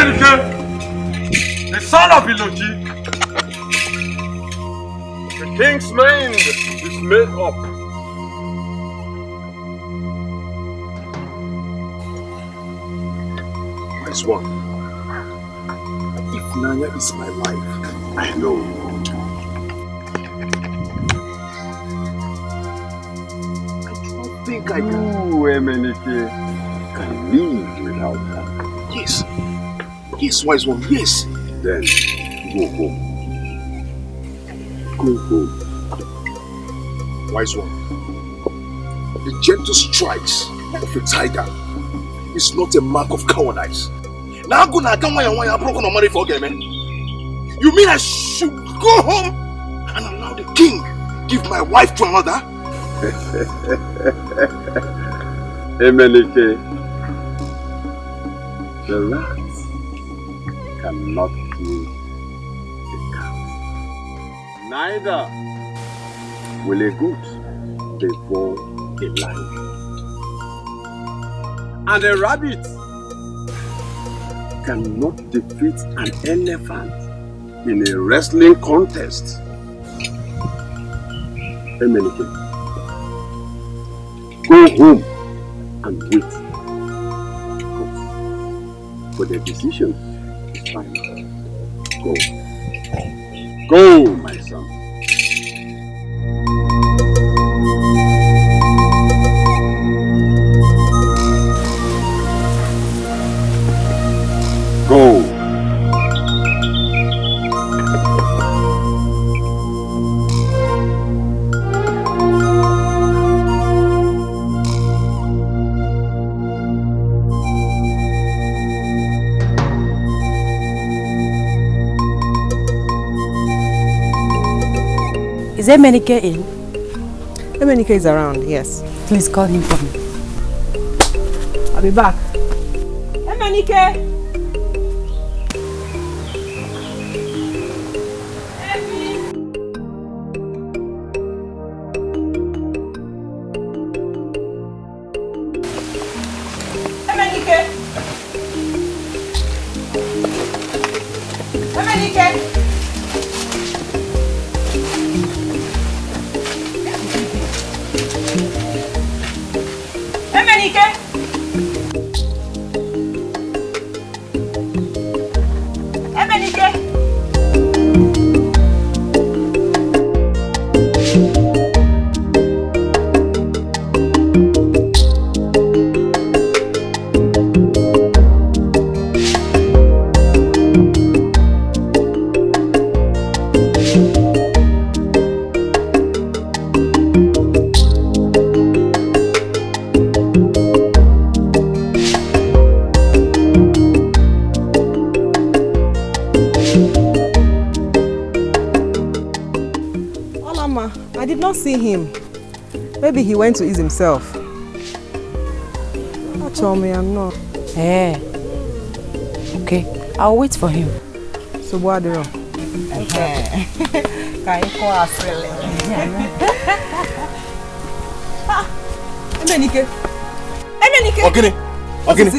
Emenike, the son of Ilochi, the king's mind is made up. Wise one, Ifunanya is my life. I know. I don't think I can. Emenike, can live without her. Yes. Yes, wise one, yes. Then go home. Go home. Wise one. The gentle strikes of a tiger is not a mark of cowardice. Now I'm gonna come why I broke no money for game. You mean I should go home and allow the king give my wife to another? Emenike, the rat cannot kill the cat. Neither will a goat devour a lion. And a rabbit cannot defeat an elephant in a wrestling contest. Emenike, go home and wait. For the decision is final. Go. Go, my son. Go. Is Emenike in? Emenike is around, yes. Please call him for me. I'll be back. Emenike! See him. Maybe he went to ease himself. Don't tell me I'm not. Eh. Okay, I'll wait for him. So what do you? Okay. Can you call us? Emenike. Emenike. Okay.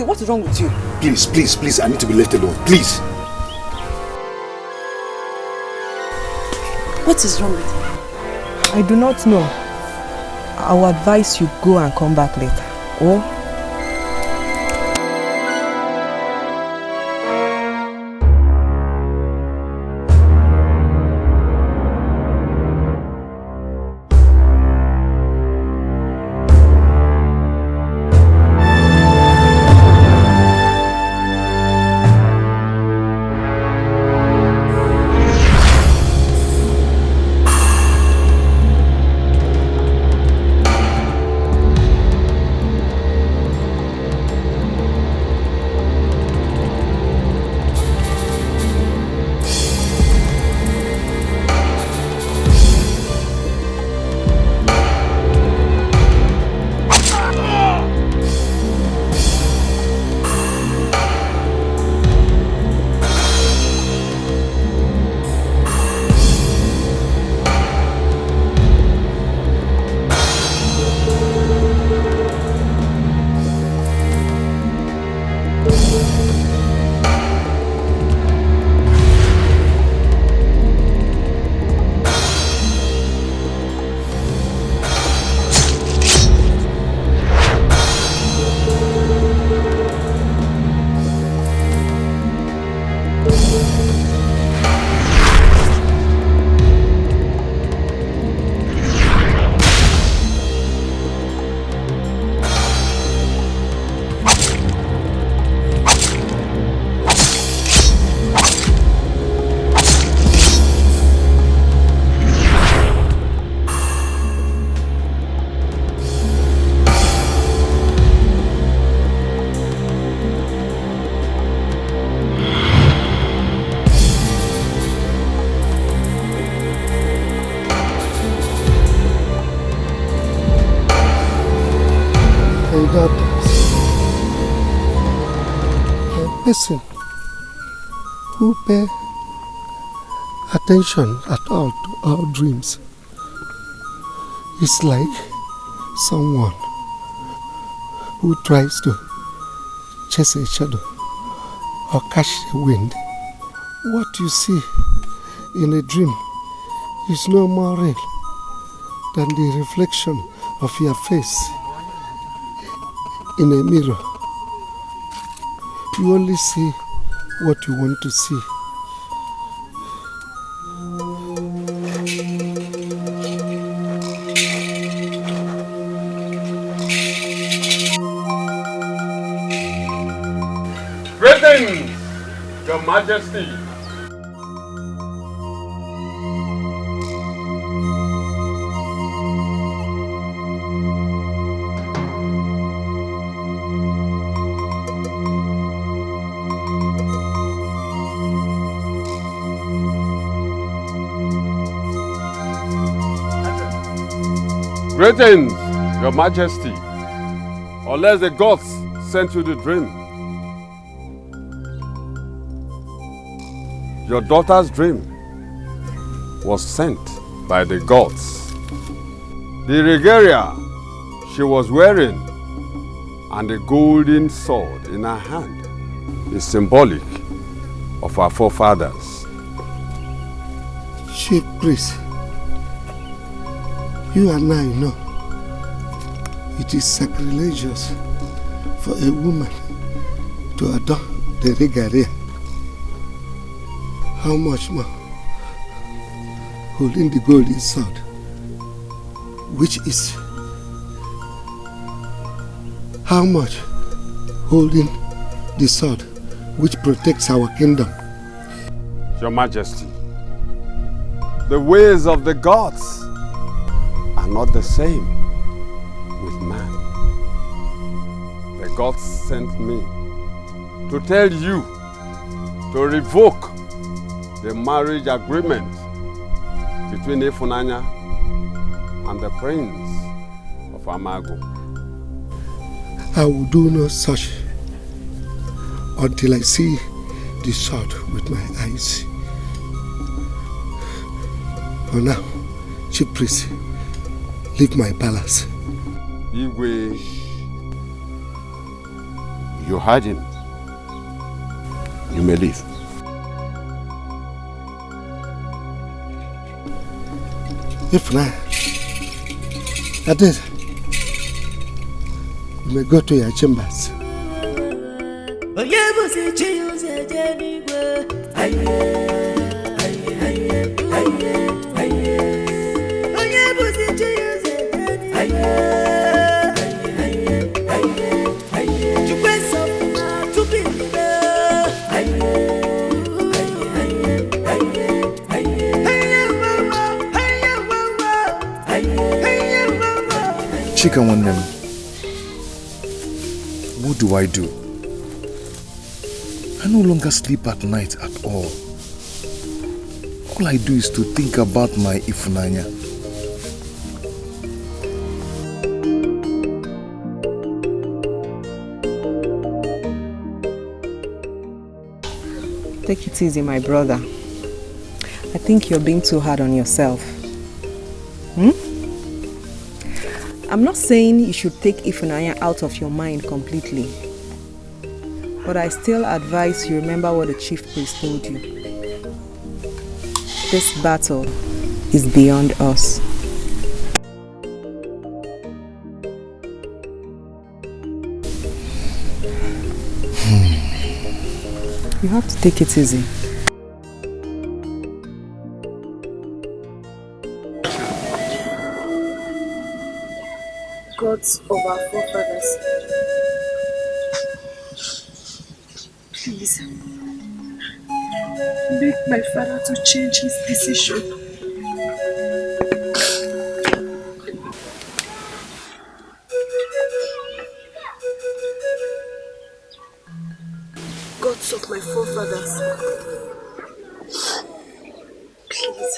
What is wrong with you? Please, I need to be left alone. Please. What is wrong with you? I do not know. I will advise you go and come back later. Oh? person who pay attention at all to our dreams is like someone who tries to chase a shadow or catch the wind. What you see in a dream is no more real than the reflection of your face in a mirror. You only see what you want to see. Greetings, Your Majesty. Greetings, Your Majesty. Unless the gods sent you the dream. Your daughter's dream was sent by the gods. The regalia she was wearing and the golden sword in her hand is symbolic of our forefathers. Chief priest, you and I know it is sacrilegious for a woman to adorn the regalia. How much more holding the golden sword, which is how much holding the sword which protects our kingdom. Your Majesty, the ways of the gods are not the same with man. The gods sent me to tell you to revoke the marriage agreement between Ifunanya and the prince of Amago. I will do no such until I see the sword with my eyes. For now, Chief Priest, leave my palace. Igwe, you heard him. You may leave. If not, I did. You may go to your chambers. Chicken one them. What do I do? I no longer sleep at night at all. All I do is to think about my Ifunanya. Take it easy, my brother. I think you're being too hard on yourself. I'm not saying you should take Ifunanya out of your mind completely. But I still advise you remember what the chief priest told you. This battle is beyond us. You have to take it easy. Gods of our forefathers, please make my father to change his decision. Gods of my forefathers, please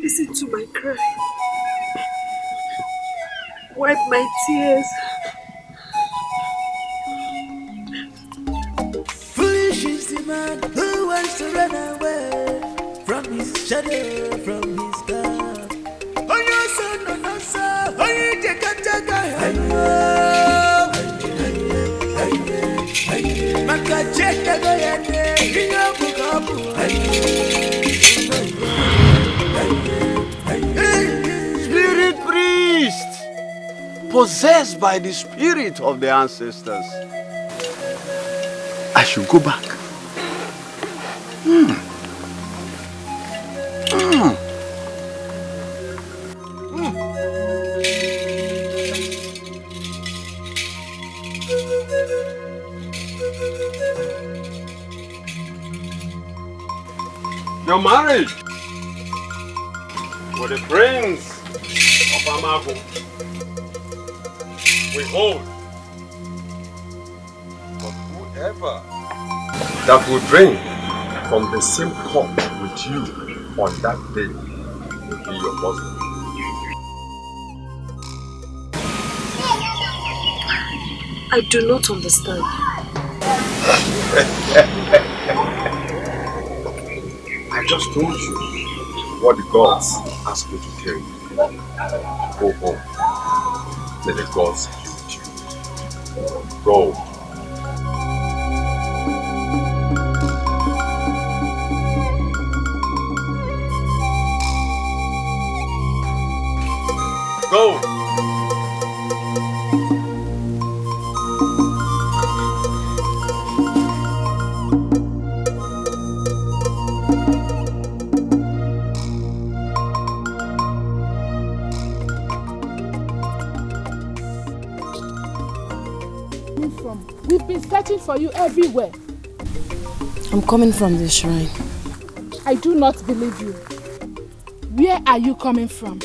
listen to my cry. Wipe my tears. shadow from his God. Oh, no, son, no, no, son. Oh, you take a jaga. Makacheka go yane. Inga bukabu. Spirit priest, possessed by the spirit of the ancestors. I should go back. Your marriage with the prince of Amago we hold. But whoever that will drink from the same cup with you on that day will be your husband. I do not understand. I just told you what the gods asked me to tell you. Go home. Let the gods be with you. Go. Go. We've been searching for you everywhere. I'm coming from the shrine. I do not believe you. Where are you coming from?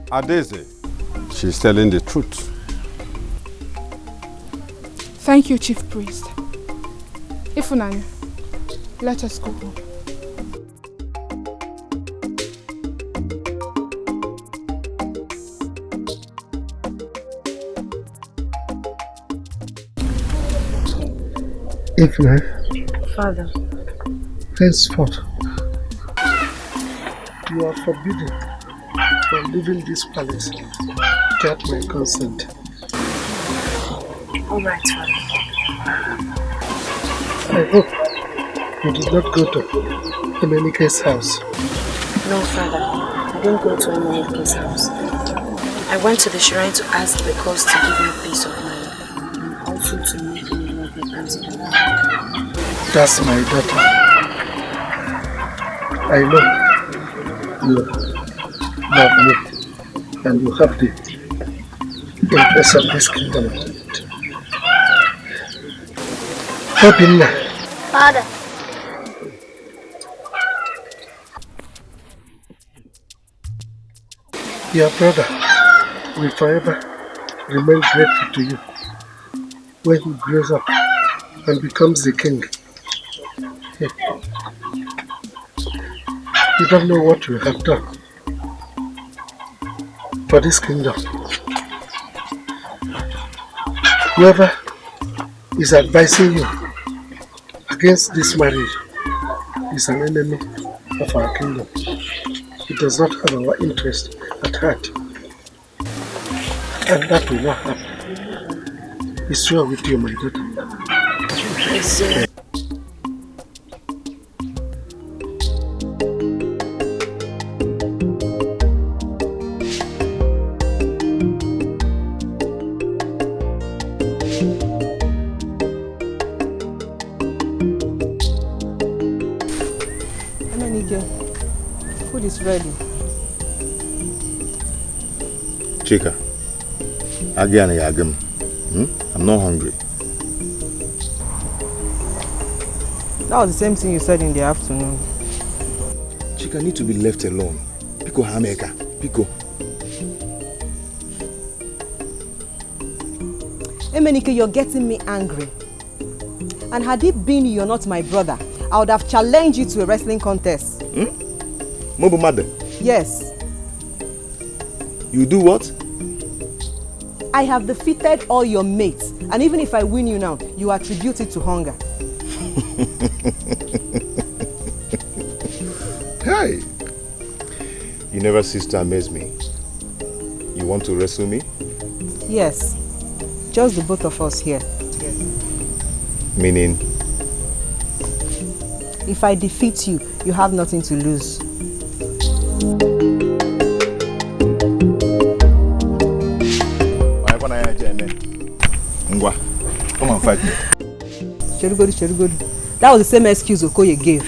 Adeze, she's telling the truth. Thank you, Chief Priest. Ifunanya, let us go home. Ifunanya. Father. Henceforth, you are forbidden from leaving this palace without my consent. All right, Father. I hope you did not go to Emenike's house. No, Father. I didn't go to Emenike's house. I went to the shrine to ask the cause to give me peace of mind and also to make me love the president. That's my daughter. I know you love me and you have the interest of this kingdom. Obinna. Father. Your brother will forever remain grateful to you when he grows up and becomes the king. You don't know what you have done for this kingdom. Whoever is advising you against this marriage is an enemy of our kingdom. It does not have our interest at heart. And that will not happen. Be sure with you, my daughter. Yes, sir. Food is ready. Chika, I'm not hungry. That was the same thing you said in the afternoon. Chika need to be left alone. Piko Hameka, Piko. Emenike, you're getting me angry. And had it been you're not my brother, I would have challenged you to a wrestling contest. Mobo mother? Yes. You do what? I have defeated all your mates. And even if I win you now, you attribute it to hunger. Hey! You never cease to amaze me. You want to wrestle me? Yes. Just the both of us here. Meaning? If I defeat you, you have nothing to lose. Come on, fight me. Cherugodu. That was the same excuse Okoye gave.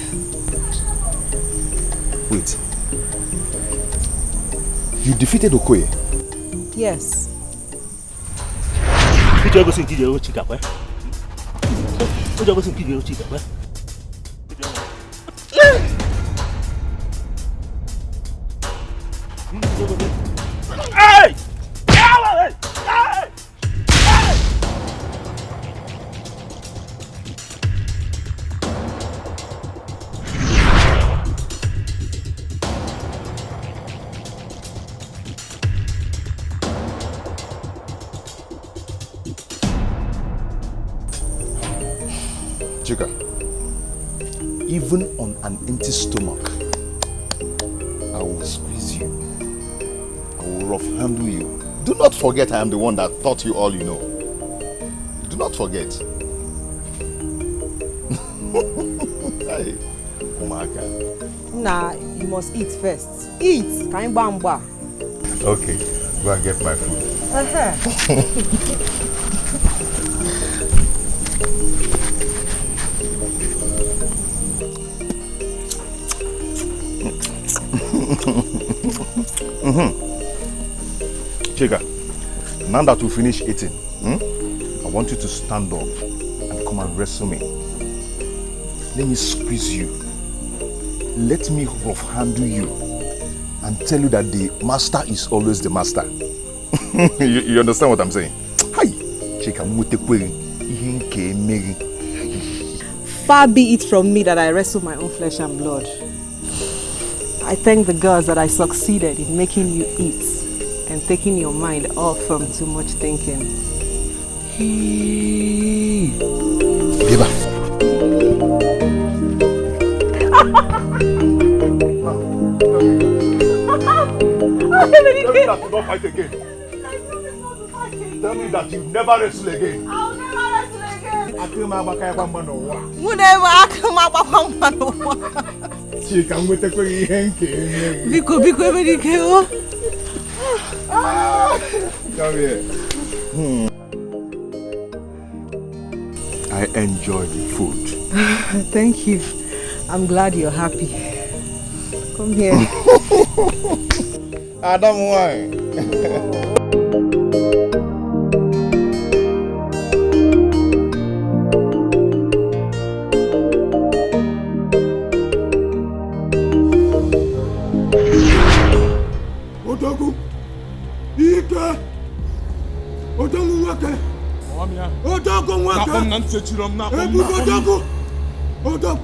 Wait. You defeated Okoye? Yes. Hey! Chika, even on an empty stomach, I will squeeze you. I will rough handle you. Do not forget I am the one that taught you all you know. Do not forget. Hey, Omaka. Nah, you must eat first. Eat! Bamba. Okay, go and get my food. Chika, now that we finish eating, I want you to stand up and come and wrestle me. Let me squeeze you. Let me rough handle you and tell you that the master is always the master. you understand what I'm saying? Hi, Chika, Far be it from me that I wrestle my own flesh and blood. I thank the gods that I succeeded in making you eat and taking your mind off from too much thinking. Biba. Tell me that you don't fight again. Tell me that you never wrestle again. I'll never wrestle again. Chika, Biko, Emenike. Come here. I enjoy the food. Thank you. I'm glad you're happy. Come here. Adam, why? Odogu, Ike, Odogu wake, Odogu wake, Odogu, Odogu.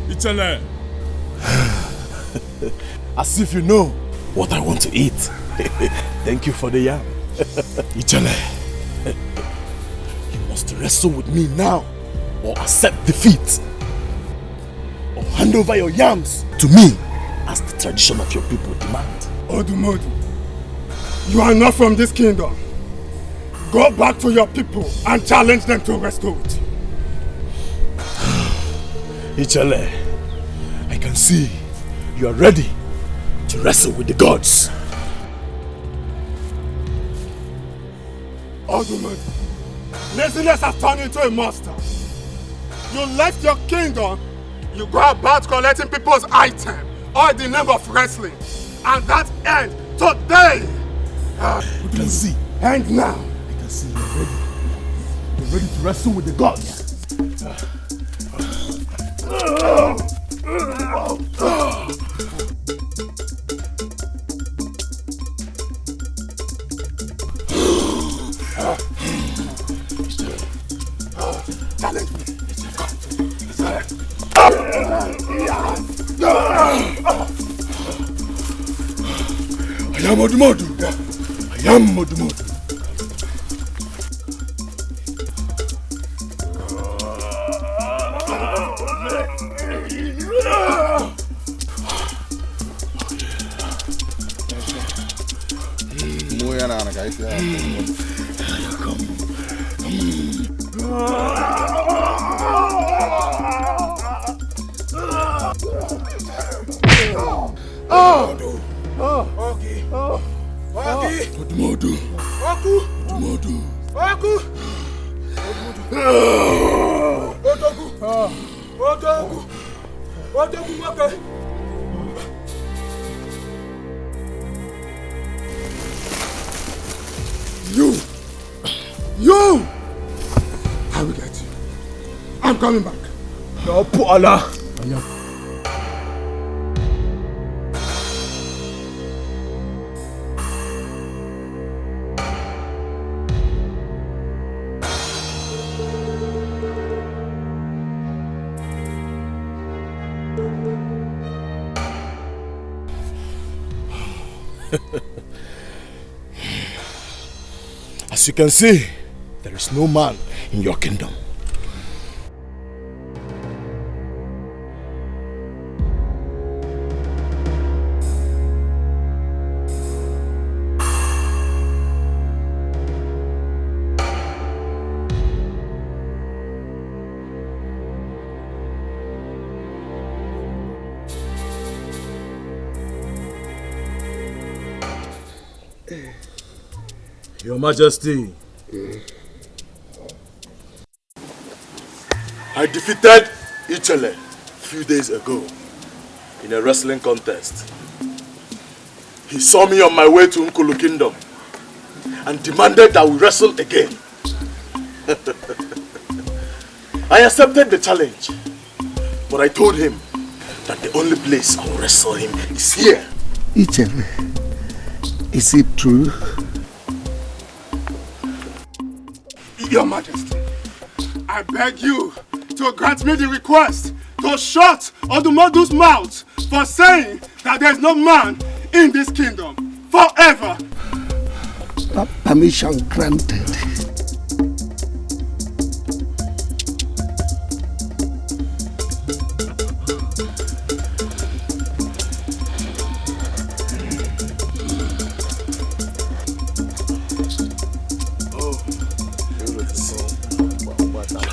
Ichele. As if you know what I want to eat. Thank you for the yam. Ichele. You must wrestle with me now or accept defeat. Or hand over your yams to me as the tradition of your people demand. Odumodu, you are not from this kingdom. Go back to your people and challenge them to wrestle with you. Ichele, I can see you are ready to wrestle with the gods. Odumodu, laziness has turned into a monster. You left your kingdom, you go about collecting people's items, all in the name of wrestling. And that ends today. You can see. And now. I can see you're ready. You're ready to wrestle with the gods. Challenge me. I am Odumodu. I am Odumodu. You! I will get you. I'm coming back. No, Allah. As you can see, there is no man in your kingdom. Your Majesty, I defeated Ichele a few days ago in a wrestling contest. He saw me on my way to Nkulu Kingdom and demanded that we wrestle again. I accepted the challenge, but I told him that the only place I will wrestle him is here. Ichele, is it true? Your Majesty, I beg you to grant me the request to shut Odumodu's mouth for saying that there is no man in this kingdom forever. Permission granted.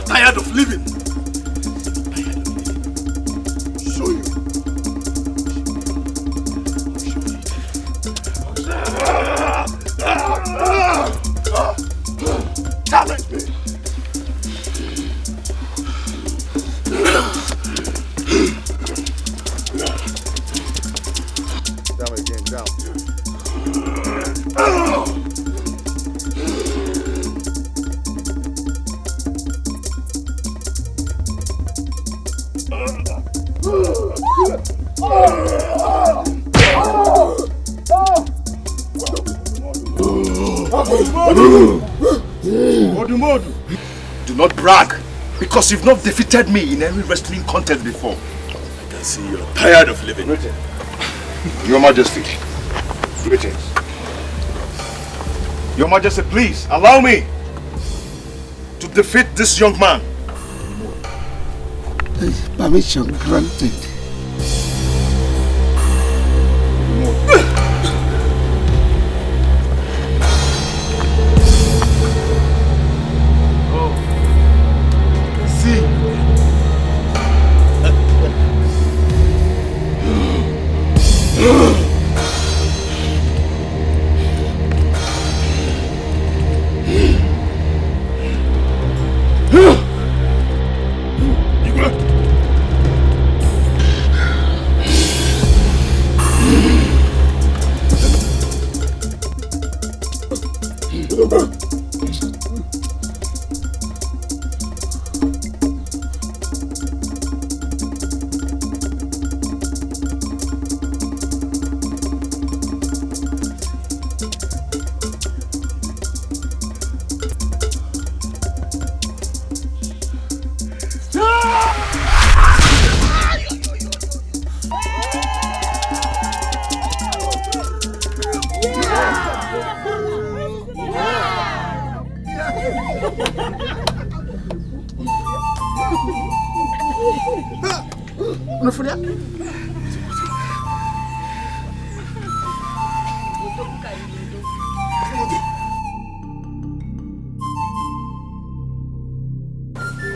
Tired of living. Show you. Challenge me. Down again, down. Do not brag, because you've not defeated me in any wrestling contest before. I can see you're tired of living. Your Majesty. Greetings. Your Majesty, please allow me to defeat this young man. Permission granted.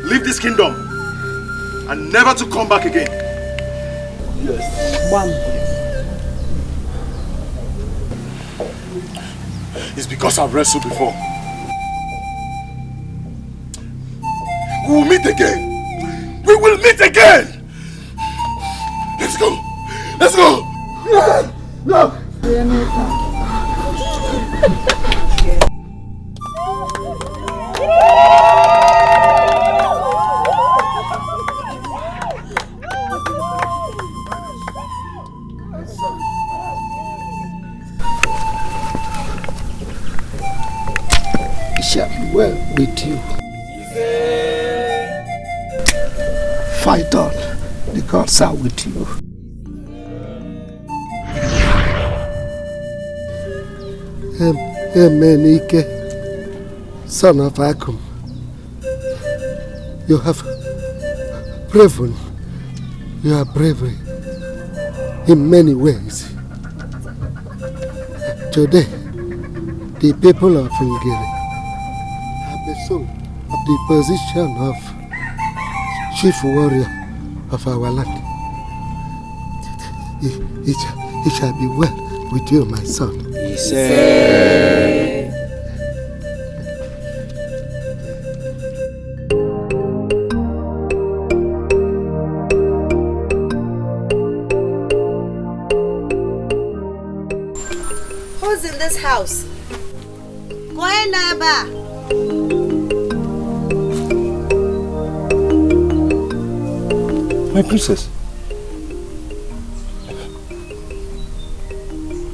leave this kingdom and never to come back again. Yes. One. It's because I've wrestled before. We will meet again. We will meet again. Let's go. Let's go. No. It shall be well with you. Fight on. The gods are with you. Emenike, son of Akum, you have proven your bravery in many ways. Today, the people of Ngere have assumed the position of chief warrior of our land. It shall be well with you, my son. Who's in this house? Go in, Naba. My princess,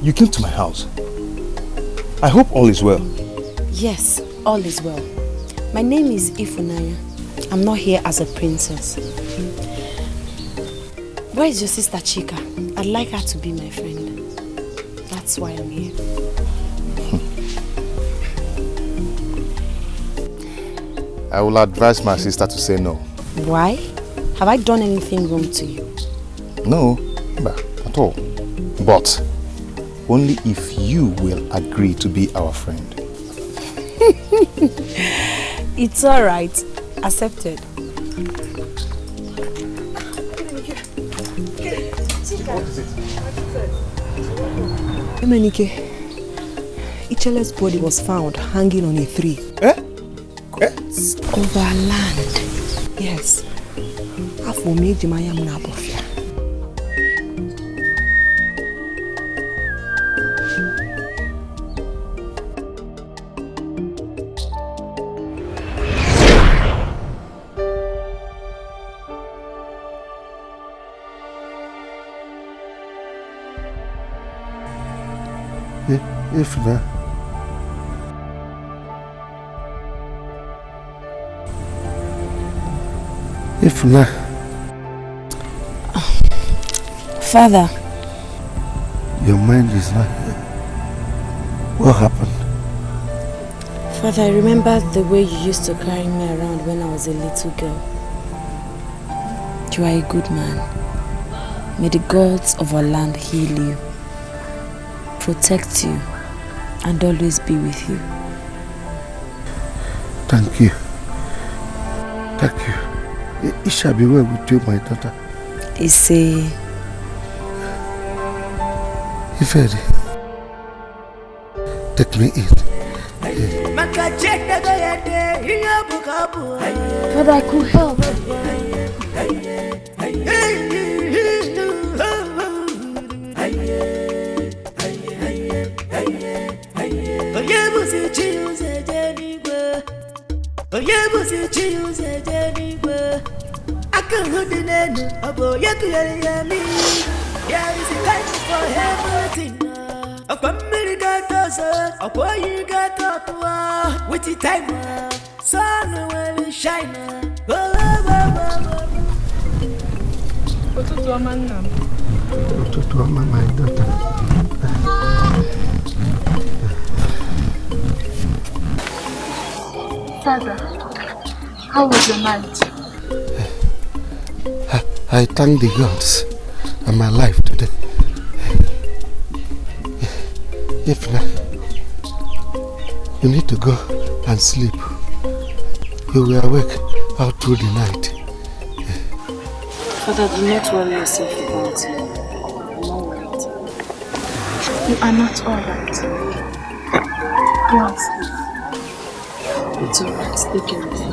you came to my house. I hope all is well. Yes, all is well. My name is Ifunanya. I'm not here as a princess. Where is your sister Chika? I'd like her to be my friend. That's why I'm here. I will advise my sister to say no. Why? Have I done anything wrong to you? No, at all. But only if you will agree to be our friend. It's all right. Accepted. What is it? Emenike, Ichele's body was found hanging on a tree. Over land. Yes. After me, Jimaya Munabofia. If not, Father, your mind is not here. What happened? Father, I remember the way you used to carry me around when I was a little girl. You are a good man. May the gods of our land heal you, protect you, and always be with you. Thank you. Thank you. It shall be well with you, my daughter. Ifedi. Take me in. Father, I could help. My daughter. Father, how was the night? I thank the gods I'm alive today. If not, you need to go and sleep. You will awake out through the night. Father, do not worry yourself about him. I'm alright. You are not alright. Go and sleep. It's alright. Take care of yourself.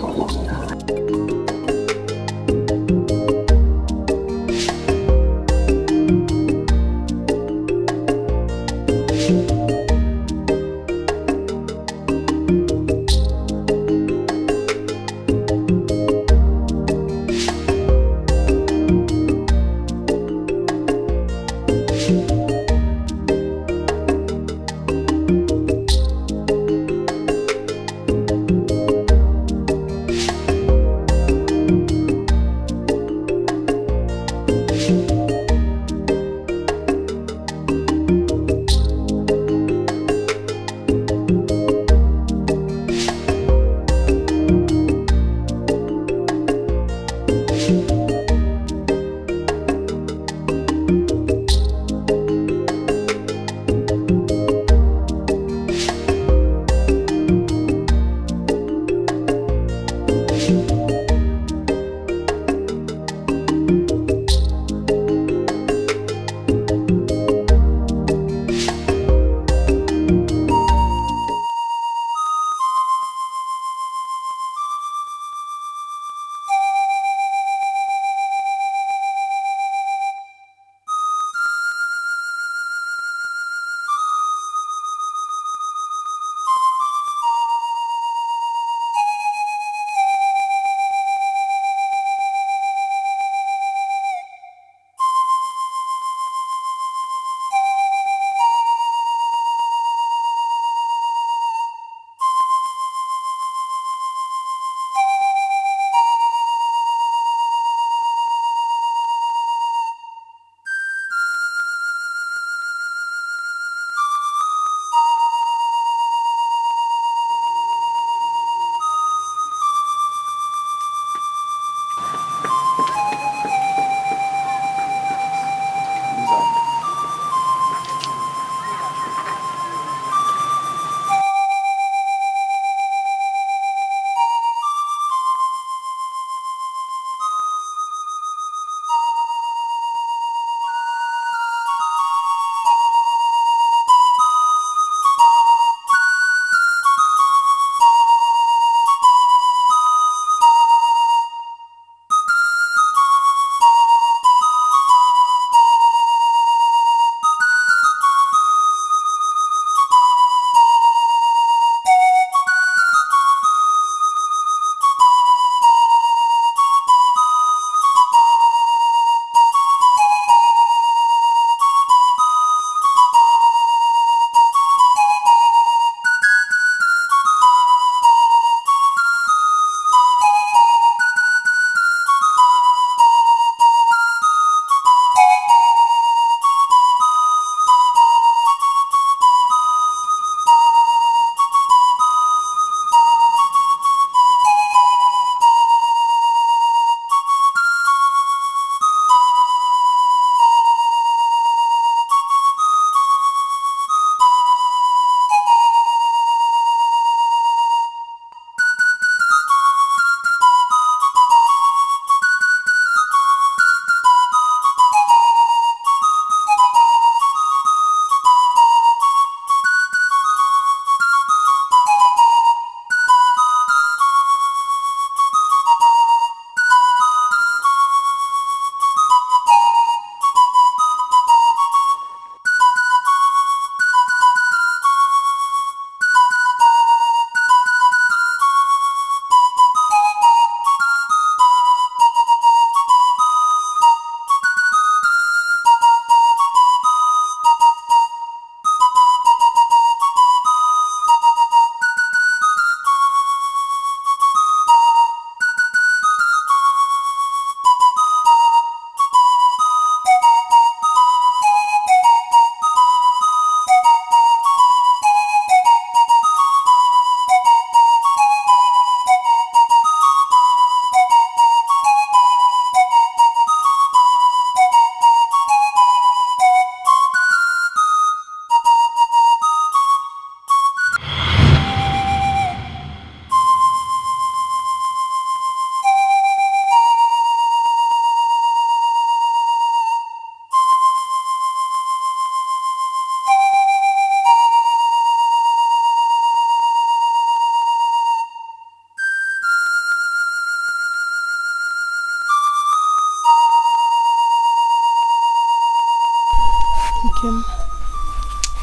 Kim.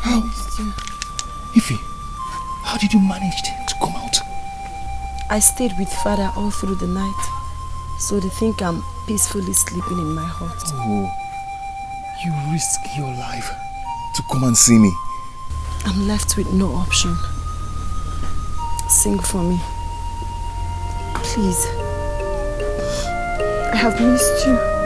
How? Ify, how did you manage to come out? I stayed with Father all through the night, so they think I'm peacefully sleeping in my hut. Oh, you risk your life to come and see me. I'm left with no option. Sing for me. Please. I have missed you.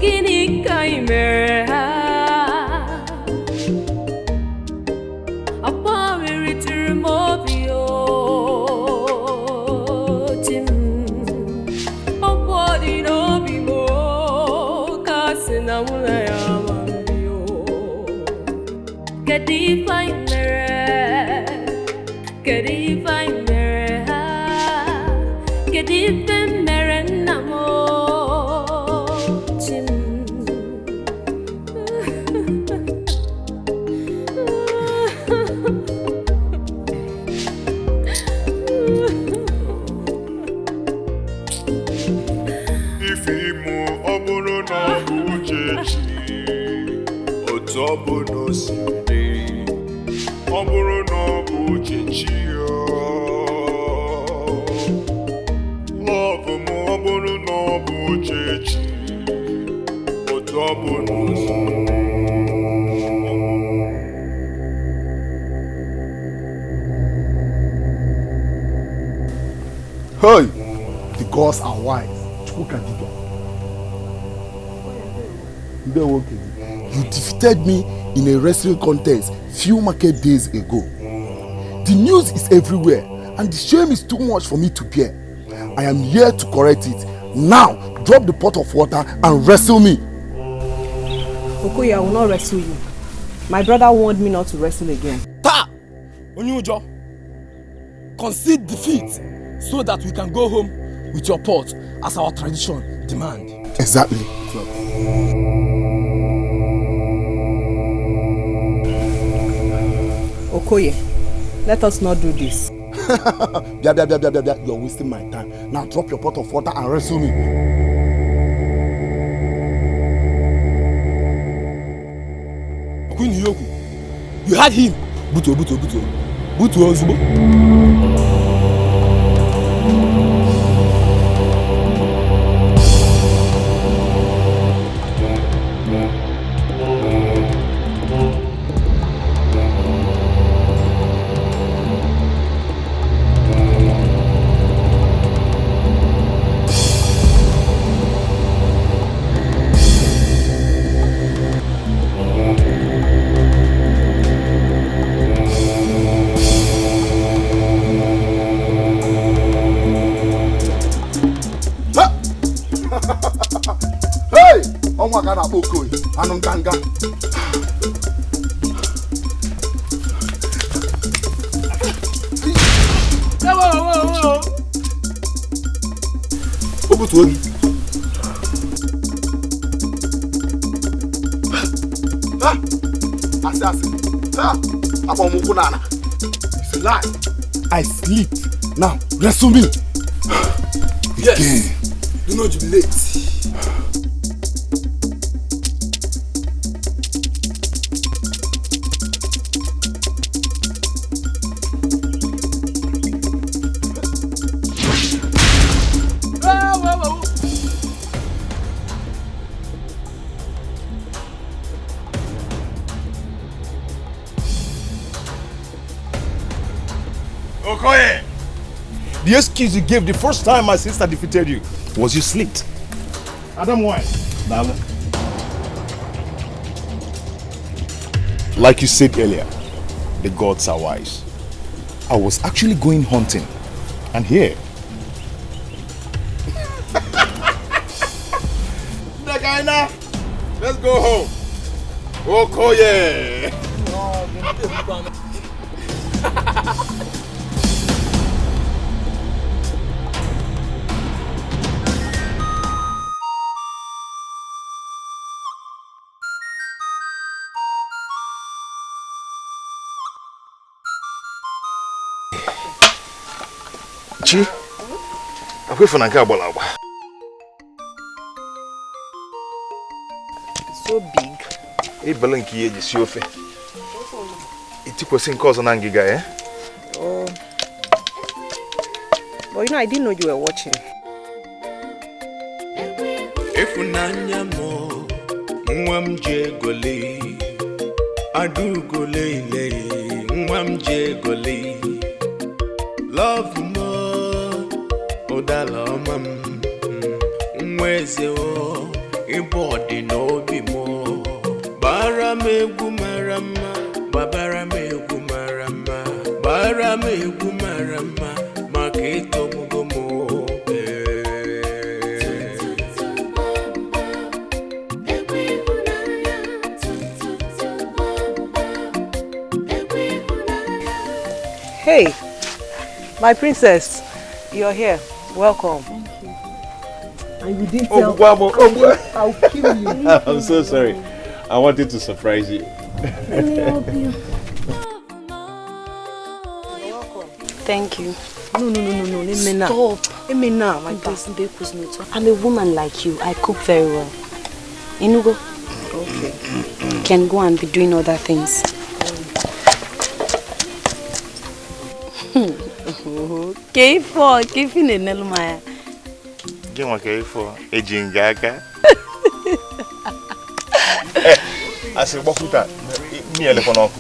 Gini ka imere ha Hey, the gods are wise. You defeated me in a wrestling contest few market days ago. The news is everywhere and the shame is too much for me to bear. I am here to correct it. Now, drop the pot of water and wrestle me. Okoye, I will not wrestle you. My brother warned me not to wrestle again. Ta! Onyujo, concede defeat so that we can go home with your pot as our tradition demand. Exactly. Okoye, let us not do this. You're wasting my time. Now drop your pot of water and wrestle me. You had him. Buto Ozubo. It's a lie. I slept. Now, wrestle me. Yes. Do not jubilate. Okoye! The excuse you gave the first time my sister defeated you was you slept. Adam, why? Like you said earlier, the gods are wise. I was actually going hunting, and here. Nakaina, let's go home. Okoye! Chi, Ifunanya Abolagba. So big. Hey, Belenki, you see your face. It was in cause an angiga, eh? Oh. But I didn't know you were watching. Ifunanya mo, mwamje gole, adu gole le, mwamje gole. Love mo, odala mam, mweze o, ibodi no bi mo. Bara me gumarama, babara me gumarama, bara me gumarama, maketo mugomo. Hey, my princess, you're here. Welcome. Thank you. And you didn't tell me. I'll kill you. I'm so sorry. I wanted to surprise you. Let me help you. Thank you. No. Let me now. Stop. Let me now, my dear. I'm a woman like you. I cook very well. Inugo. Okay. Can go and be doing other things. K4, keeping a Nelmaya. Give me K4. A jingaga. I said, what that? Me a telephone.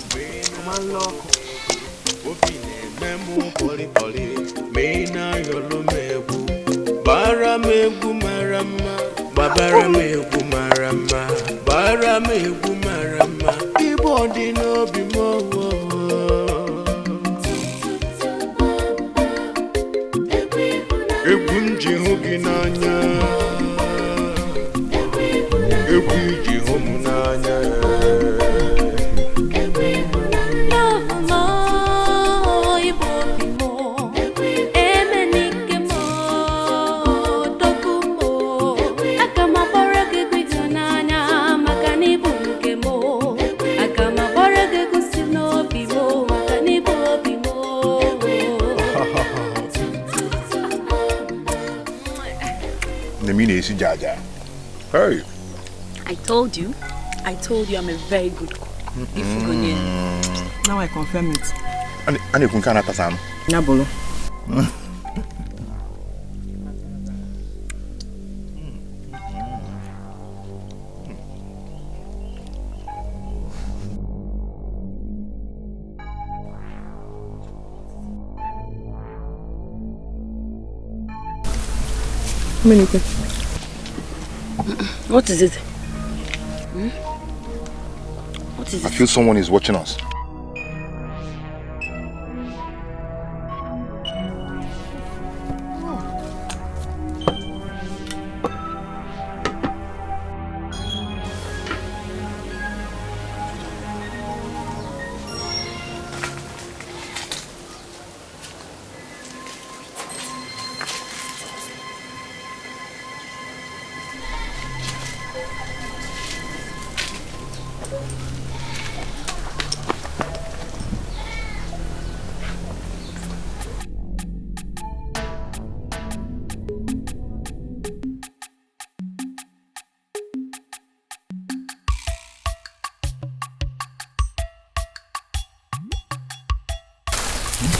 Bara megu marama, babara megu marama, bara megu marama, ibodi no bimo. Egunji hoginanya, egunji homunanya. Hey. I told you I'm a very good cook. Now I confirm it. And you can Sam. Nabolo. Emenike. What is it? What is it? I feel someone is watching us.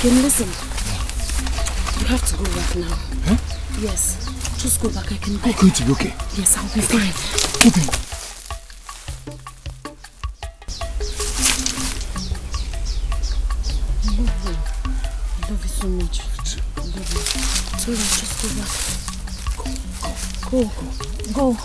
Listen, you have to go back now. Huh? Yes, just go back. I can go. Are you going to be okay? Yes, I'll be fine. Okay. I love you so much. I love you. It's alright, just go back. Go.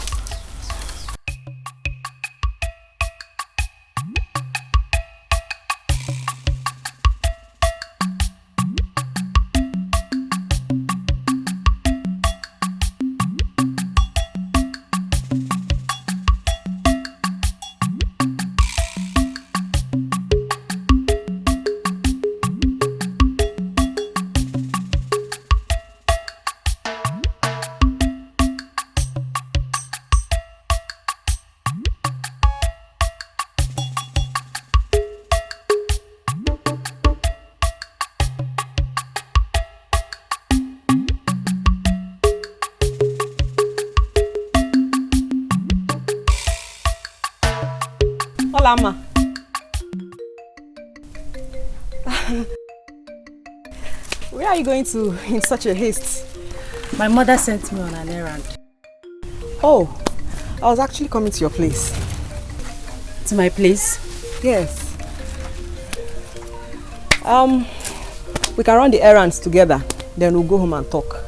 Mama. Where are you going to in such a haste? My mother sent me on an errand. Oh, I was actually coming to your place. To my place? Yes. We can run the errands together, then we'll go home and talk.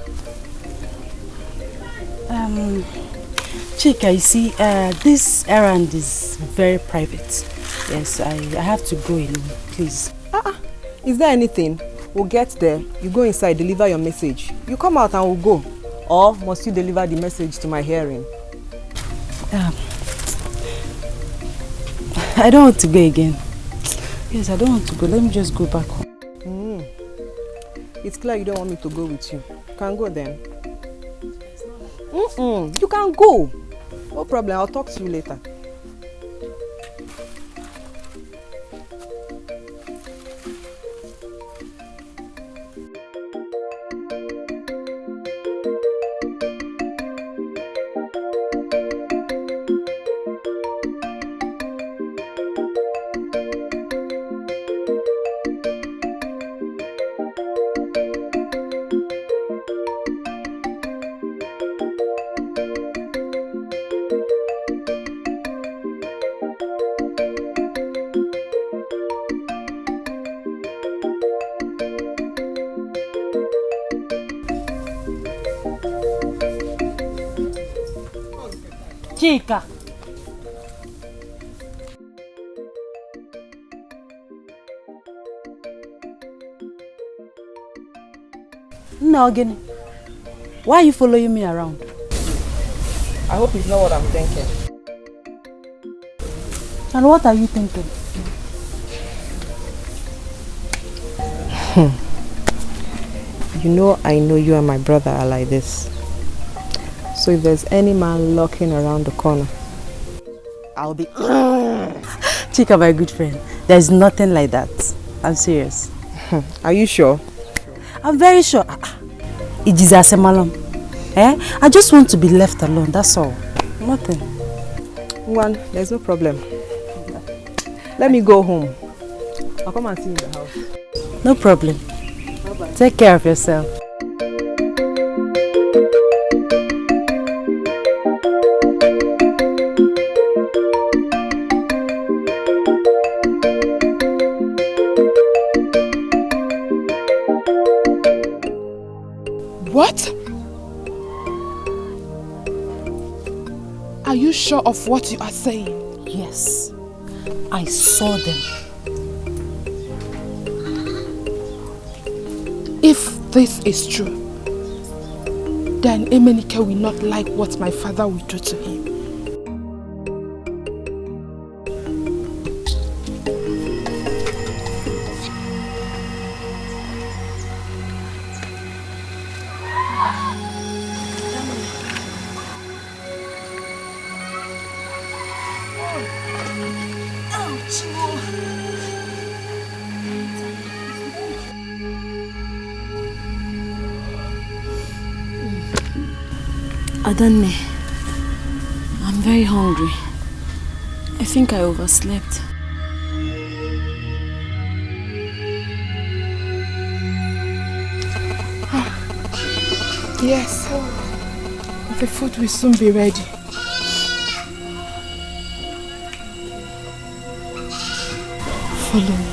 Chika, you see, this errand is very private. Yes, I have to go in, please. Is there anything? We'll get there. You go inside, deliver your message. You come out and we'll go. Or must you deliver the message to my hearing? I don't want to go again. Yes, I don't want to go. Let me just go back home. It's clear you don't want me to go with you. You can go then. You can go. No problem, I'll talk to you later. Chika. No, again. Why are you following me around? I hope it's not what I'm thinking. And what are you thinking? I know you and my brother are like this. So if there's any man lurking around the corner, I'll be... Chika, my good friend, there's nothing like that. I'm serious. Are you sure? I'm very sure. It is asemalam. I just want to be left alone, that's all. Nothing. One, there's no problem. Let me go home. I'll come and see you in the house. No problem. Bye-bye. Take care of yourself. What? Are you sure of what you are saying? Yes. I saw them. If this is true, then Emenike will not like what my father will do to him. Adanne, I'm very hungry. I think I overslept. Yes, the food will soon be ready. Follow me.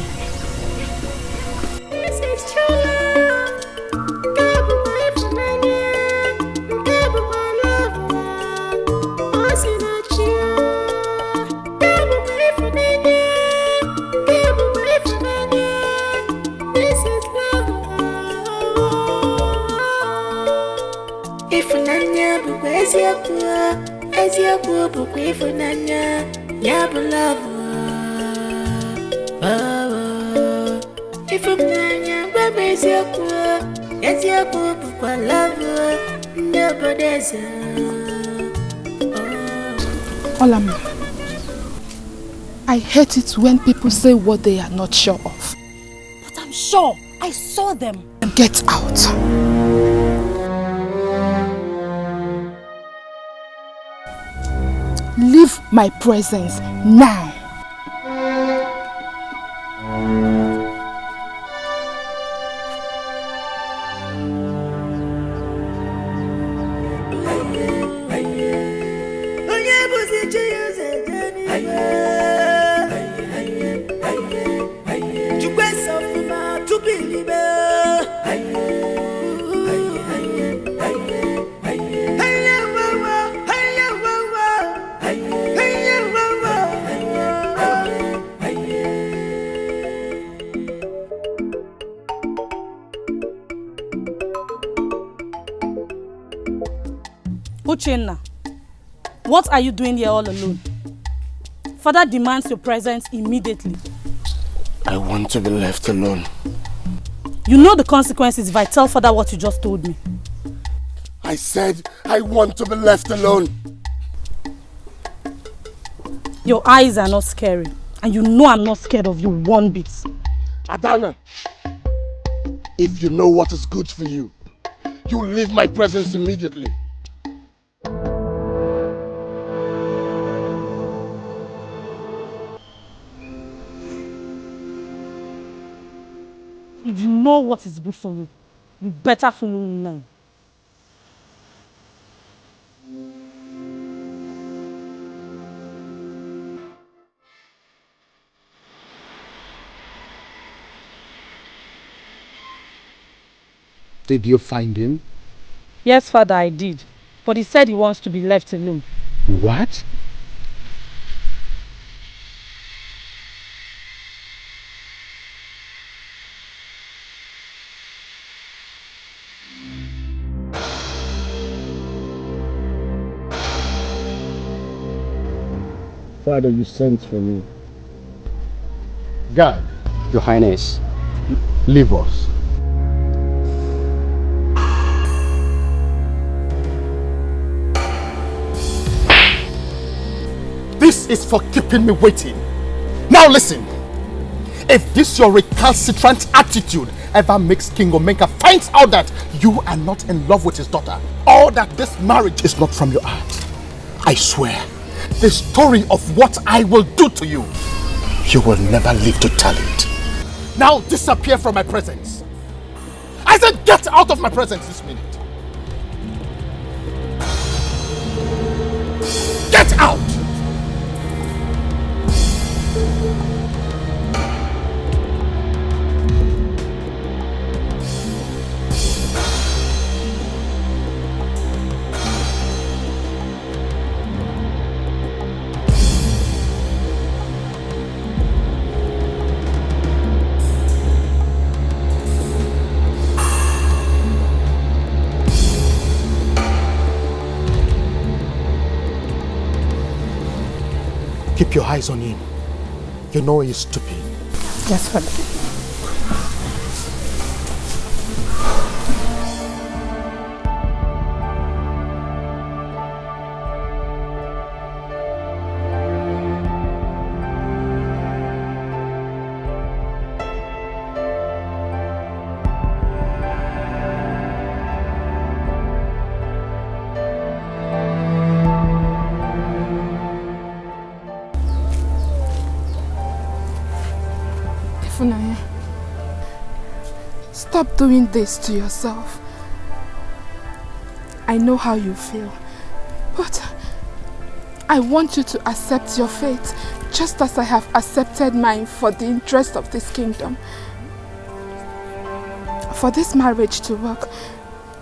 Olama, I hate it when people say what they are not sure of. But I'm sure. I saw them. Get out. Leave my presence now. Uchenna, what are you doing here all alone? Father demands your presence immediately. I want to be left alone. You know the consequences if I tell father what you just told me. I said I want to be left alone. Your eyes are not scary. And you know I'm not scared of you one bit. Adana, if you know what is good for you, you leave my presence immediately. If you know what is good for you, you better follow me now. Did you find him? Yes, father, I did. But he said he wants to be left alone. What? Father, you sent for me. God. Your Highness. Leave us. This is for keeping me waiting. Now listen. If this your recalcitrant attitude ever makes King Omenka finds out that you are not in love with his daughter, or that this marriage is not from your heart, I swear, the story of what I will do to you, you will never live to tell it. Now disappear from my presence. I said get out of my presence this minute. Get out! Keep your eyes on him. You know he's stupid. Yes, father. Ifunanya, stop doing this to yourself. I know how you feel, but I want you to accept your fate just as I have accepted mine for the interest of this kingdom. For this marriage to work,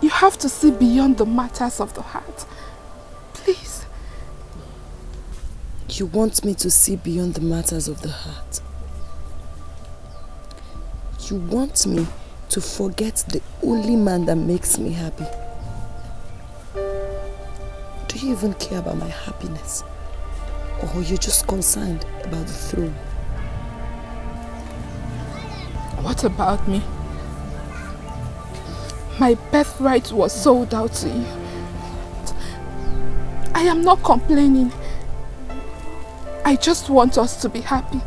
you have to see beyond the matters of the heart. Please. You want me to see beyond the matters of the heart? You want me to forget the only man that makes me happy? Do you even care about my happiness? Or are you just concerned about the throne? What about me? My birthright was sold out to you. I am not complaining. I just want us to be happy.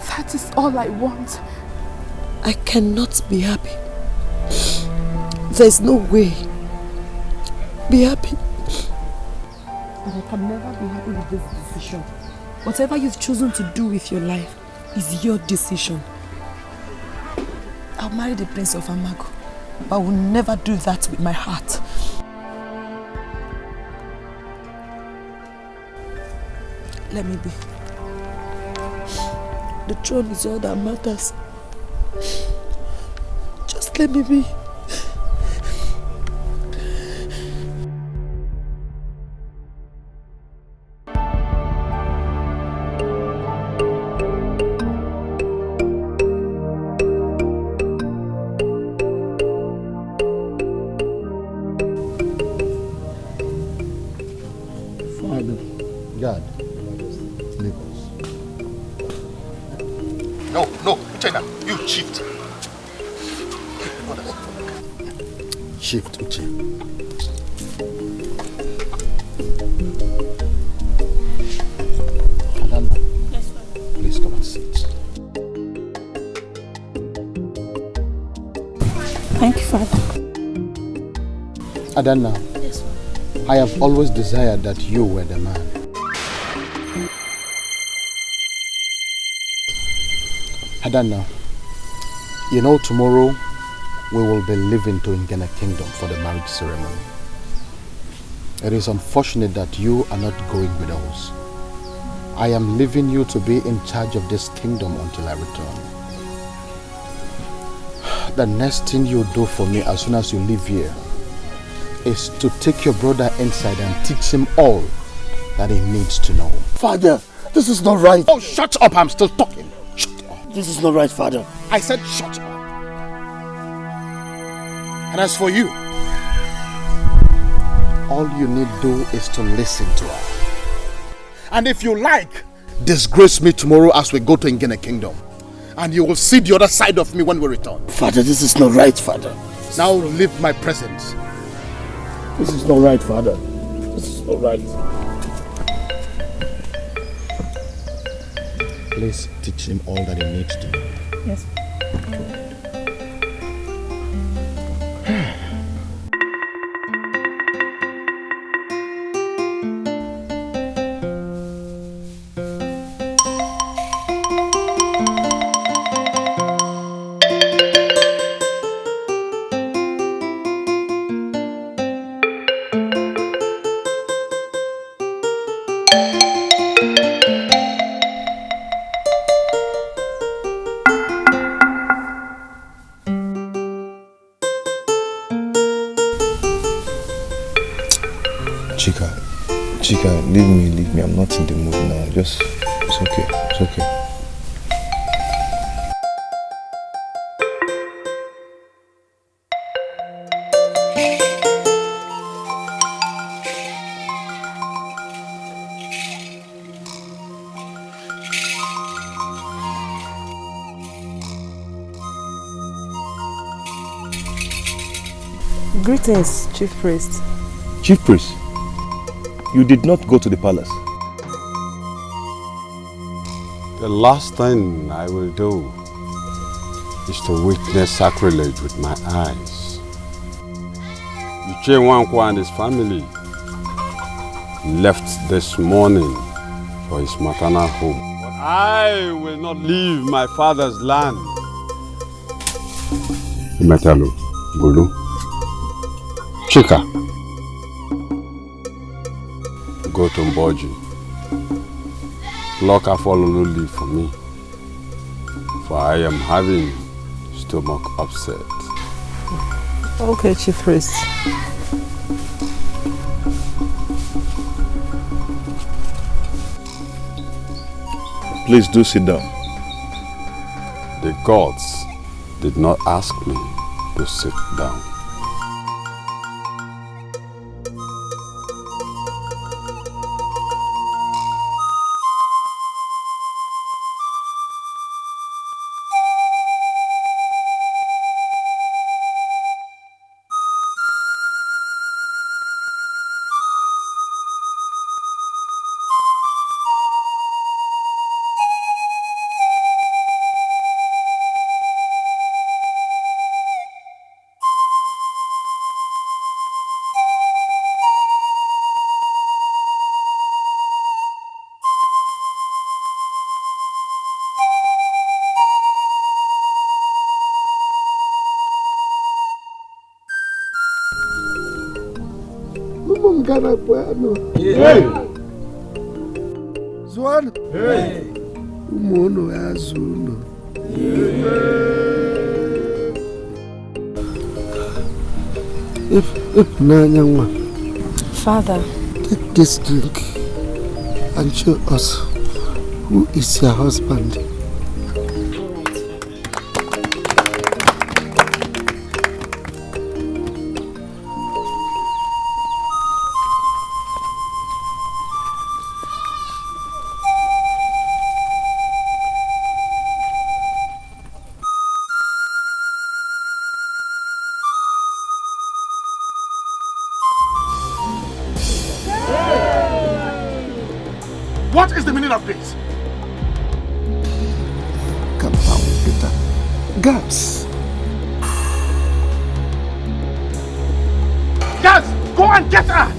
That is all I want. I cannot be happy. There's no way. Be happy. But I can never be happy with this decision. Whatever you've chosen to do with your life is your decision. I'll marry the Prince of Amago, but I will never do that with my heart. Let me be. The throne is all that matters. Just let me be. Father, God, leave us. No, China, you cheat. Shift, Uche. Adana, yes, please come and sit. Thank you, Father. Adana, yes, I have always desired that you were the man. Adana, you know tomorrow we will be leaving to Ngene Kingdom for the marriage ceremony. It is unfortunate that you are not going with us. I am leaving you to be in charge of this kingdom until I return. The next thing you do for me as soon as you leave here is to take your brother inside and teach him all that he needs to know. Father, this is not right. Oh, shut up, I'm still talking. Shut up. This is not right, Father. I said shut up. And as for you, all you need do is to listen to her. And if you like, disgrace me tomorrow as we go to Ngene Kingdom. And you will see the other side of me when we return. Father, this is not right, Father. Now leave my presence. This is not right, Father. This is not right. Please teach him all that he needs to know. Yes. Chika, leave me. I'm not in the mood now. It's okay. It's okay. Greetings, Chief Priest. Chief Priest? You did not go to the palace. The last thing I will do is to witness sacrilege with my eyes. Uche Nwankwo and his family left this morning for his maternal home. But I will not leave my father's land. Imetalu, Bulu, Chika. Go to Mboji. Pluck a follow leaf for me, for I am having stomach upset. Okay, Chief Priest. Please do sit down. The gods did not ask me to sit down. Ghana bueno. Zuan. Umono azuno. If Nanya, Father, take this drink and show us who is your husband. What is the meaning of this? Calm down, Peter. Guards! Guards, go and get her!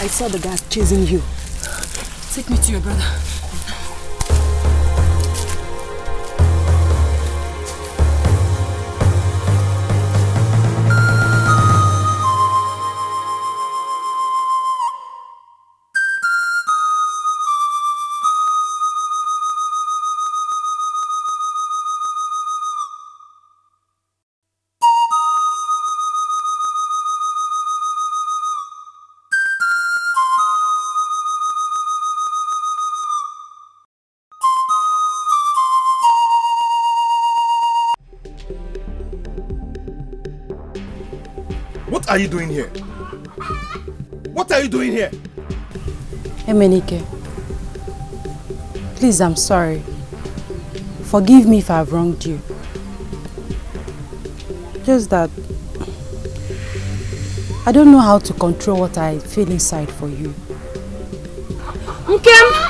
I saw the guys chasing you. Take me to your brother. What are you doing here? What are you doing here? Emenike, please, I'm sorry. Forgive me if I've wronged you. Just that I don't know how to control what I feel inside for you. Nkem!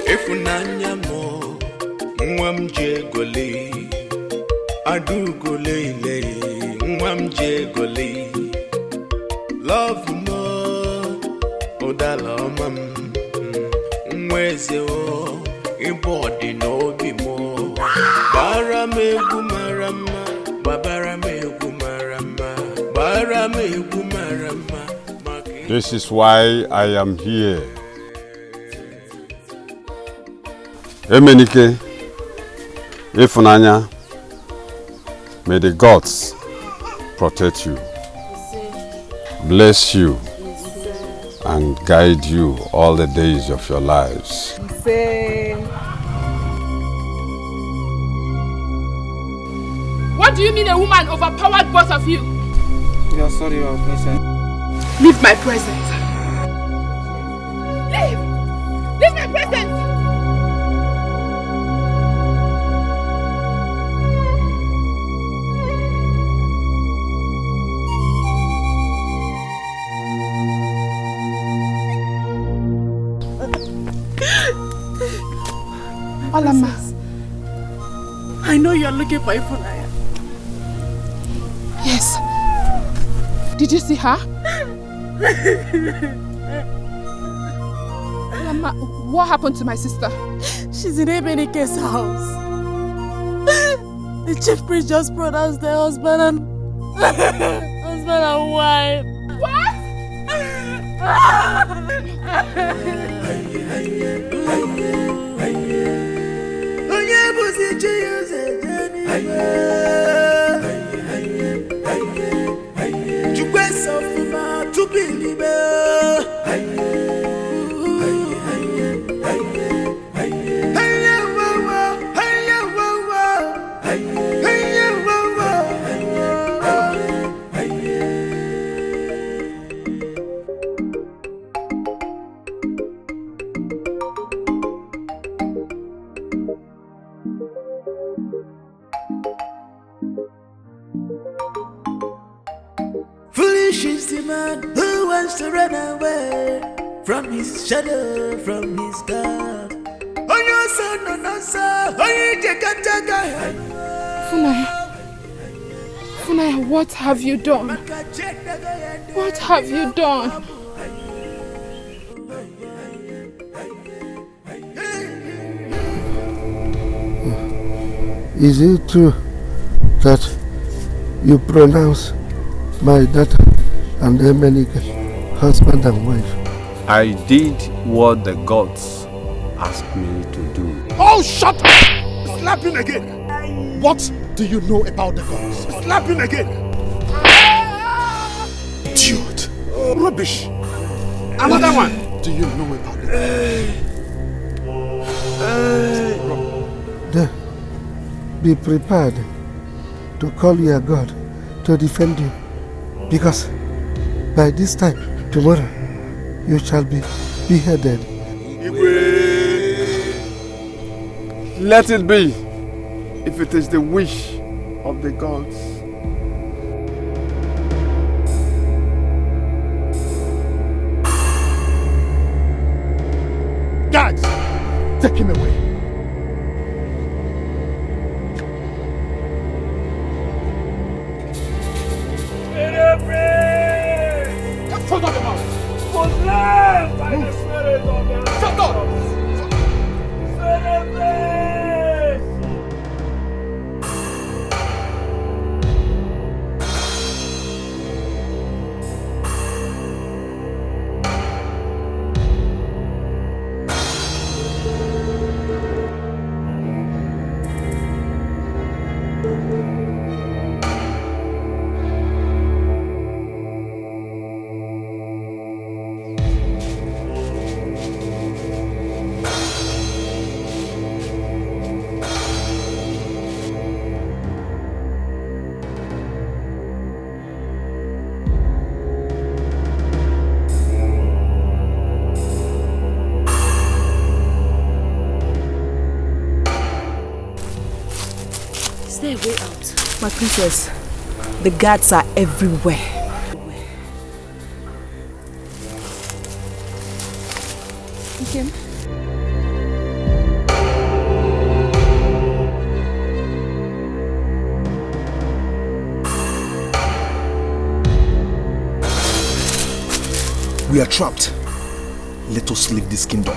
Ifunanya mo, mwam jegole, adu gole le, mwam jegole. Love mo, odala mam, mweze o, ibodi no bimo. Bara me gumarama, babara me gumarama, bara me gumarama. This is why I am here. Emenike, Ifunanya, may the gods protect you, bless you, and guide you all the days of your lives. What do you mean a woman overpowered both of you? We are sorry, Your Princess. Leave my presence. Leave! Leave my presence! Alama, I know you're looking for Ifunanya. Yes. Did you see her? Alama, what happened to my sister? She's in Emenike's house. The chief priest just pronounced their husband and wife. What? She's the man who wants to run away from his shadow, from his God. Oh, no, son, no, no, son. Oh, you take a Funaya, what have you done? What have you done? Is it true that you pronounce my daughter and Emenike husband and wife? I did what the gods asked me to do. Oh, shut up! Slap him again! What do you know about the gods? Slap him again! Idiot! Rubbish! Another one! Do you know about the gods? Be prepared to call your God to defend you, because by this time tomorrow you shall be beheaded. Let it be, if it is the wish of the gods. Guards, take him away. Shut up your mouth! Possessed by the spirit of the shut up! Is there a way out? My princess, the guards are everywhere. Okay. We are trapped. Let us leave this kingdom.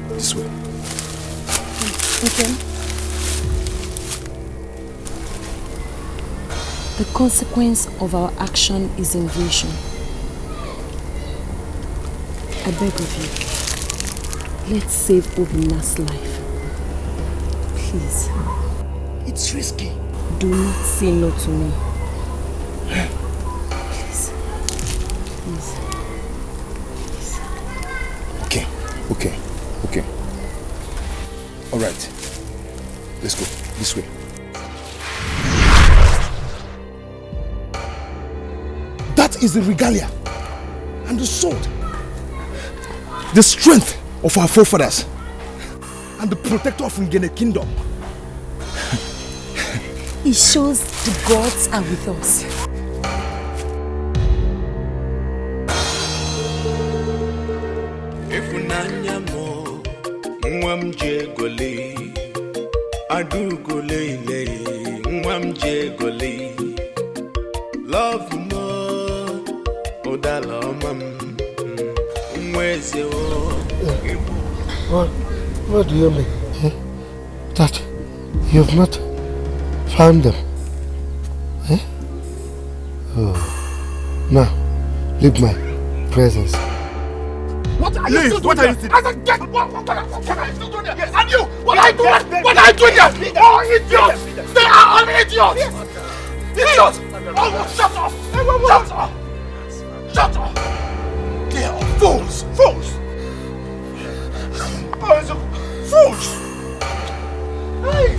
This way. Okay. The consequence of our action is invasion. I beg of you, let's save Obina's life. Please. It's risky. Do not say no to me. Please. Please. Okay. All right. Let's go. This way. That is the regalia and the sword. The strength of our forefathers and the protector of Ngene kingdom. It shows the gods are with us. Ifunanya mo mwamje gole adu gole le mwamje gole love mo odala mam mweze o. What do you mean? That you've not found them? Oh. Now, leave my presence. What are you doing? What are you doing? I said, get! What are you doing there? Yes. And you! What are you doing? What are you doing there? Oh, idiots! They are all idiots! Idiots! Oh, shut up! Shut up! Shut up! They are fools! Fools! Fools! Hey!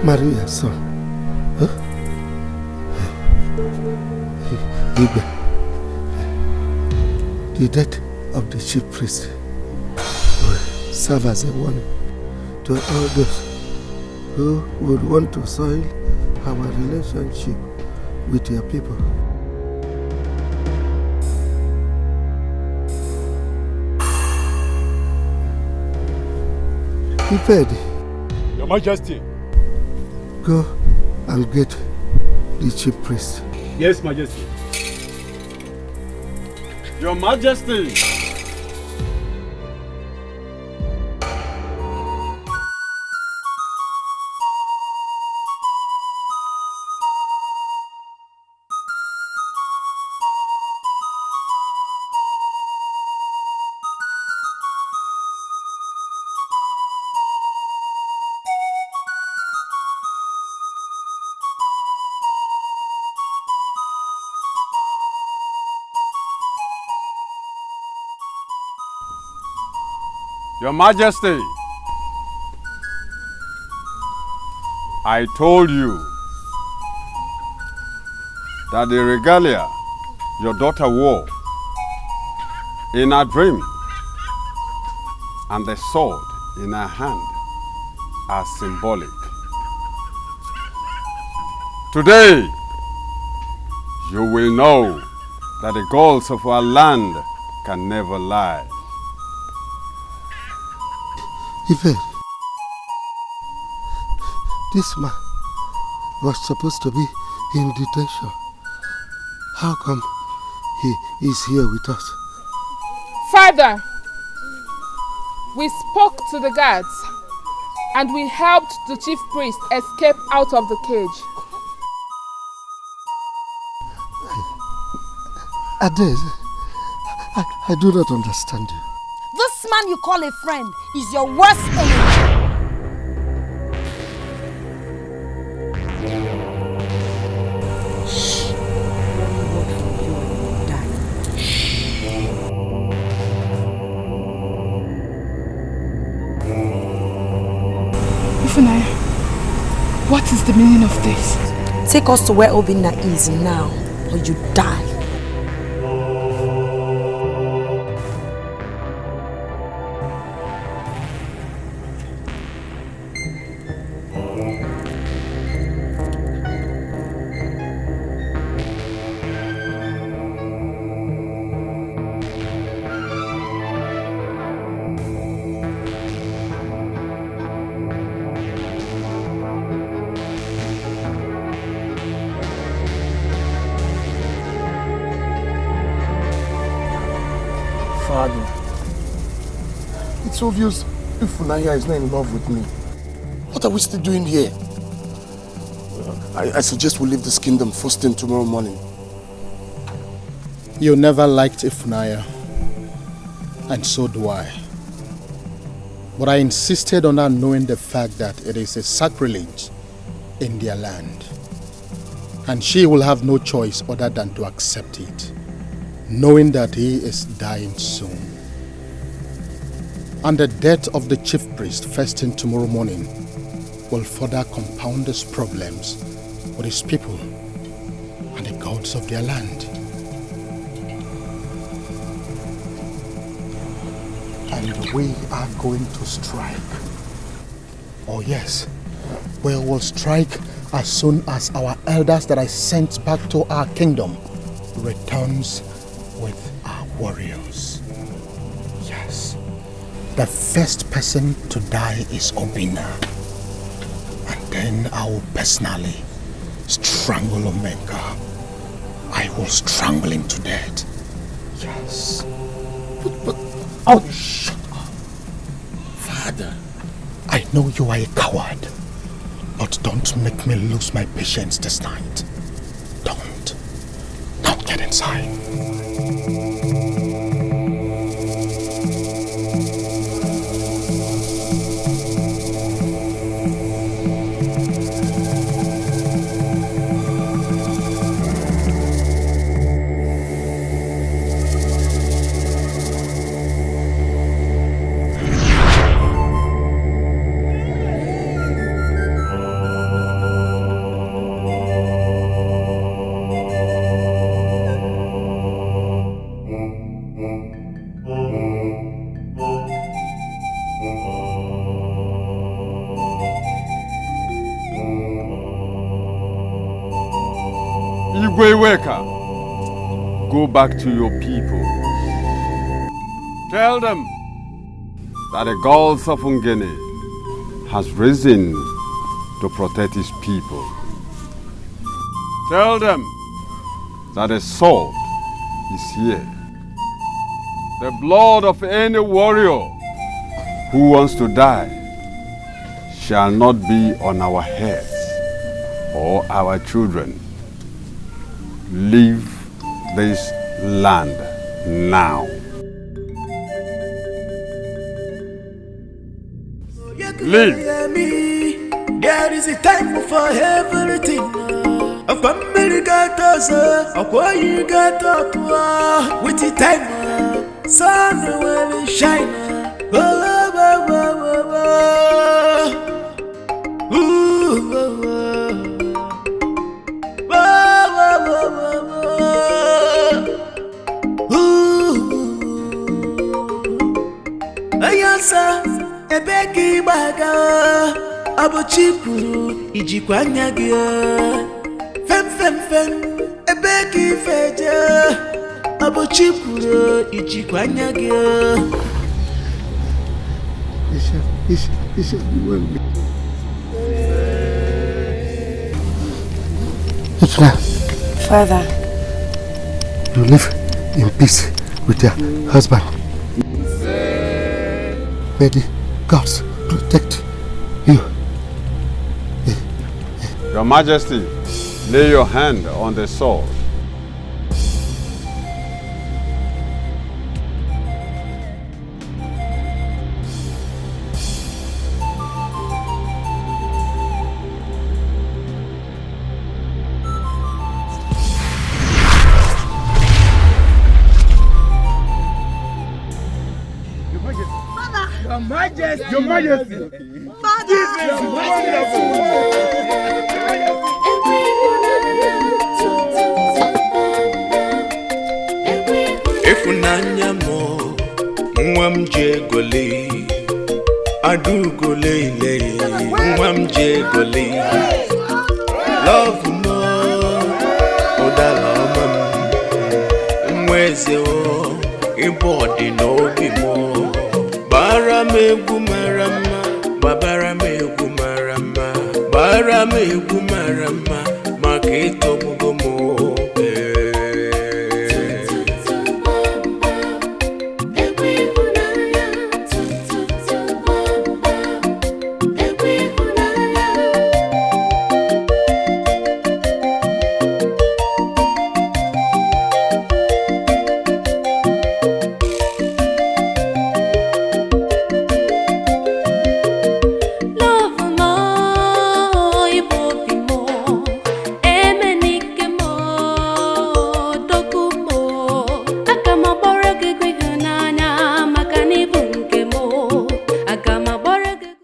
Maria's son. Huh? Igwe, the death of the chief priest will serve as a warning to all those who would want to soil our relationship with your people. Ifedi, Your Majesty. Go and get the chief priest. Yes, Majesty. Your Majesty. Your Majesty, I told you that the regalia your daughter wore in her dream and the sword in her hand are symbolic. Today, you will know that the gods of our land can never lie. Ife, this man was supposed to be in detention. How come he is here with us? Father, we spoke to the guards and we helped the chief priest escape out of the cage. Ades, I do not understand you. This man you call a friend is your worst enemy. Ifunanya, what is the meaning of this? Take us to where Obinna is now, or you die. It's obvious Ifunanya is not in love with me. What are we still doing here? I suggest we leave this kingdom first thing tomorrow morning. You never liked Ifunanya, and so do I. But I insisted on her knowing the fact that it is a sacrilege in their land. And she will have no choice other than to accept it, knowing that he is dying soon. And the death of the chief priest first thing tomorrow morning will further compound his problems with his people and the gods of their land. And we are going to strike. Oh yes, we will strike as soon as our elders that I sent back to our kingdom returns with our warriors. Yes. The first person to die is Obinna. And then I will personally strangle Omenka. I will strangle him to death. Yes. But oh, shut up. Father. I know you are a coward. But don't make me lose my patience this night. Don't. Now get inside. Inueka, go back to your people. Tell them that the gods of Ungene has risen to protect his people. Tell them that the sword is here. The blood of any warrior who wants to die shall not be on our heads or our children. Leave this land now. Leave. There is a time for everything. A family got us, a quiet got up with the time. Sun will shine. Ayasa ebeki baga abochipuru ijikwanya gyo fem fem fem ebeki feja abochipuru ijikwanya gyo Isha, Ifna, Father, you live in peace with your husband. May the gods protect you. Your Majesty, lay your hand on the sword. Your Majesty! This is wonderful! Ifunanya mo mwamje gole adu gole le mwamje gole love mo odala mam mweze o ibodi no bi mo Baramegu marama, babaramegu marama, baramegu marama,